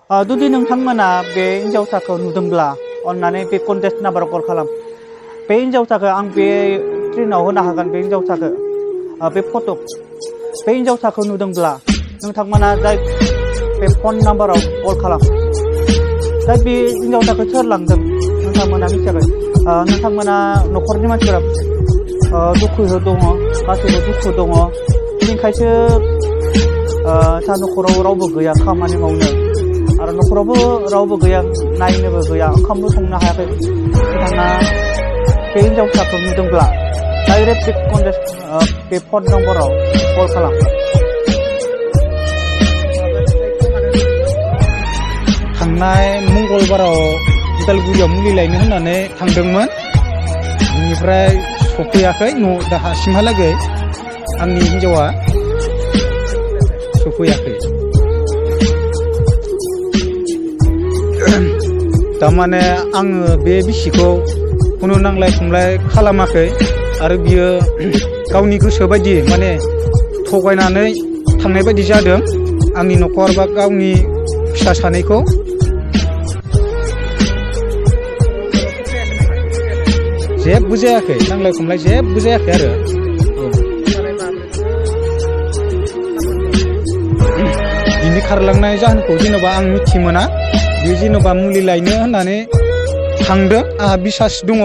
जुदि नोंथांमोना बे हिन्जावसाखौ नुदोंब्ला अन्नानै बे कन्टेक्ट नाम्बाराव कल खालाम। बे हिन्जावसाखौ आं बे स्क्रिनाव होनो हागोन। बे हिन्जावसाखौ बे फट' बे हिन्जावसाखौ नुदोंब्ला नोंथांमोना जाय बे फन नाम्बाराव कल खालाम। दा बे हिन्जावसाखौ सोर लांदों नोंथांमोना मिथियाखै। नोंथांमोना न'खरनि मानसिफोरा दुखु दङ, गासैबो दुखु दङ। बेनिखायसो दा न'खराव रावबो गैया खामानि मावनो, आरो न'खरावबो रावबो गैया, नायनोबो गैया, ओंखामबो संनो हायाखै। नोंथाङा बे हिन्जावसाखौ नुदोंब्ला डाइरेक्ट बे फन नम्बराव कल खालाम। थांनाय मंगलबाराव उदालगुरियाव मुलि लायनो होननानै थांदोंमोन। बिनिफ्राय सफैयाखै, दासिमहालागै आंनि हिन्जावा सफैयाखै। थारमाने आङो बे बिसिखौ खुनु नांलाय खमलाय खालामाखै, आरो बियो गावनि गोसो बायदि माने थगायनानै थांनाय बायदि जादों आंनि न'खर बा गावनि फिसा सानैखौ। जेबो जायाखै, नांलाय खमलाय जेबो जायाखै। आरो बिनि खारलांनाय जाहोनखौ जेन'बा आं मिथि मोना। बे जेन'बा मुलि लायनो होननानै थांदों, आंहा बिसास दङ।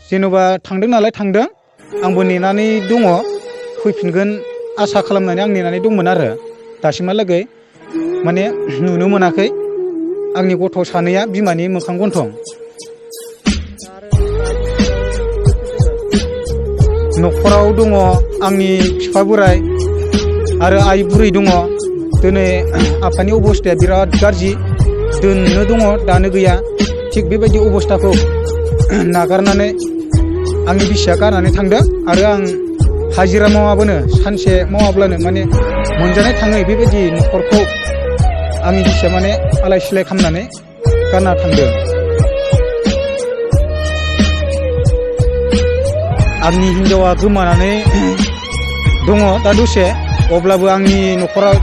जेन'बा थांदों नालाय थांदों, आंबो नेनानै दङ, फैफिनगोन आसा खालामनानै आं नेनानै दंमोन। आरो दासिमहालागै माने नुनो मोनाखै आंनि गथ' सानैया बिमानि मोखां गन्थं। न'खराव दङ आंनि बिफा बोराय आरो आइ बुरै दङ। दिनै आफानि अबस्थाया बिराद गाज्रि, दोननो दङ दानो गैया। थिग बेबायदि अबस्थाखौ नागारनानै आंनि बिसिया गारनानै थांदों, आरो आं हाजिरा मावाबानो, सानसे मावाब्लानो माने मोनजानाय थाङै बेबायदि न'खरखौ आंनि बिसिया माने आलाय सिलाय खालामनानै गारना थांदों। आंनि हिन्जावा गोमानानै दङ दा दसे, अब्लाबो आंनि न'खराव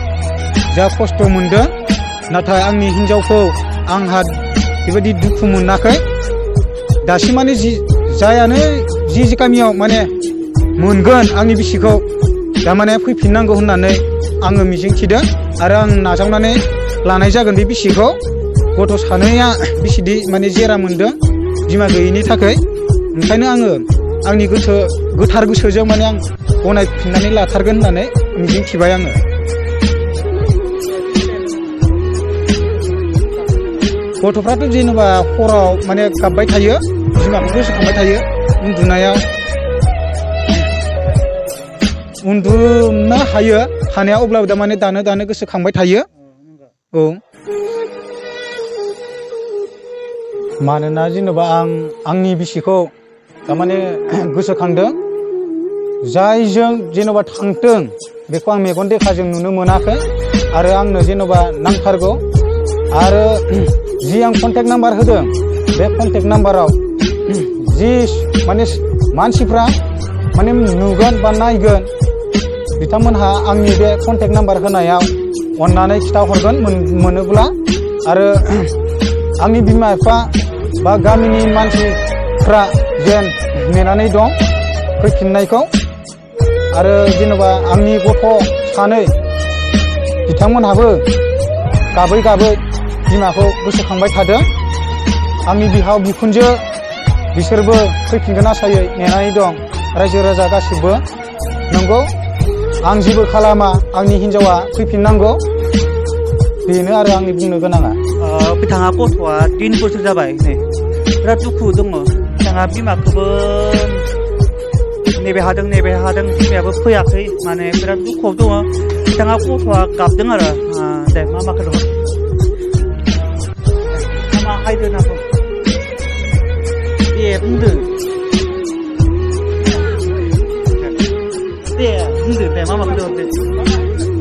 जा खस्थ' मोनदों, नाथाय आंनि हिन्जावखौ आंहा बेबायदि दुखु मोनाखै दासिम। माने जायानो जि गामियाव माने मोनगोन आंनि बिसिखौ, थारमाने फैफिननांगौ होननानै आङो मिजिंथिदों, आरो आं नाजावनानै लानाय जागोन बे बिसिखौ। गथ' सानैया बिसिदि माने जेरा मोनदों बिमा गैयैनि थाखाय। ओंखायनो आङो आंनि गोथार गोसोजों माने आं गनायफिननानै लाथारगोन होननानै मिजिंथिबाय आङो। गथ'फ्राथ' जेनेबा हराव माने गाबबाय थायो, बिमाखौ गोसोखांबाय थायो। उन्दुनायाव उन्दुनो हायो हानाया, अब्लाबो दा माने दानो गोसोखांबाय थायो। औ, मानोना जेनेबा आंनि बिसिखौ थारमाने गोसोखांदों। जायजों जेनेबा थांथों बेखौ आं मेगन देखाजों नुनो मोनाखै, आरो आंनो जेनेबा नांथारगौ। आरो जि आं कन्टेक्ट नाम्बार होदों, बे कन्टेक्ट नाम्बाराव जि माने मानसिफ्रा माने नुगोन बा नायगोन, बिथांमोनहा आंनि बे कन्टेक्ट नाम्बार होनायाव अननानै खिथाहरगोन मोनोब्ला। आरो आंनि बिमा बिफा बा गामिनि मानसिफ्रा जेन नेनानै दं फैफिननायखौ। आरो जेनेबा आंनि गथ' सानै बिथांमोनहाबो गाबै गाबै बिमाखौ गोसोखांबाय थादों। आंनि बिहाव बिखुनजो बिसोरबो फैफिनगोन आसायै नेनानै दं। रायजो राजा गासिबो। नंगौ, आं जेबो खालामा, आंनि हिन्जावा फैफिननांगौ, बेनो आरो आंनि बुंनो गोनाङा। बिथाङा गथ'आ 3 बोसोर जाबाय, नै बिराद दुखु दङ। बिथाङा बिमाखौबो नेबाय हादों, बिमायाबो फैयाखै, माने बिराद दुखुआव दङ। बिथाङा गथ'आ गाबदों आरो। दे मामाखौ दङ, मामा हायदो नाखौ दे बुंदो।